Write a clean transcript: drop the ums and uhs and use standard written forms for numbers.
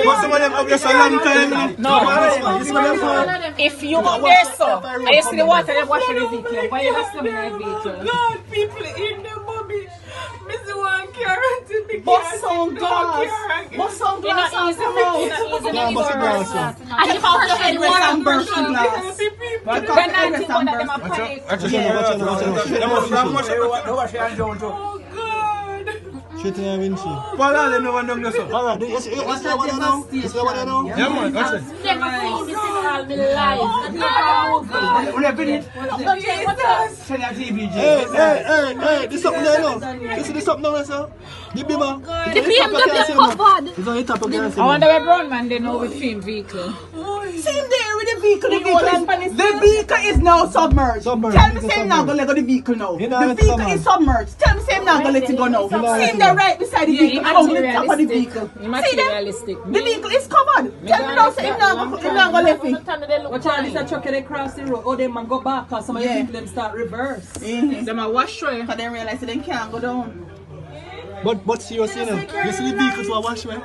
But some of them up there so long time. No. If you go there, so, and you see the water, they wash the vehicle. Why you not swimming in the vehicle? God, people in the mommy. Mr. One carrot to the What's on glass? What's on glass? You're not easy, And if I put your head rest and burst the glass. When I think about them, I'm panic. Oh, God. Shit in Vinci. Well, I don't know what I'm going to say. Alright, you see what I know? You see what I know? Yeah, man, that's it. Never seen this in all my life. When I finish, Hey, this something there now. You see this something now, sir? The bimmer. The BMW covered. It's on the top of the I wonder where brown man they know with film vehicle. Same there with the vehicle. The vehicle is now submerged. Tell me same now go let go the vehicle now. The vehicle is submerged. Tell me same now go let it go now. Same there right beside the vehicle. On the top of the vehicle. See them? The vehicle is covered. Tell me now same now go let it. What time is a truck they cross the road? Oh, they man go back because some of the people them start reverse. Them a wash through because they realize they can't go down. But seriously, you see the vehicles were wash, man?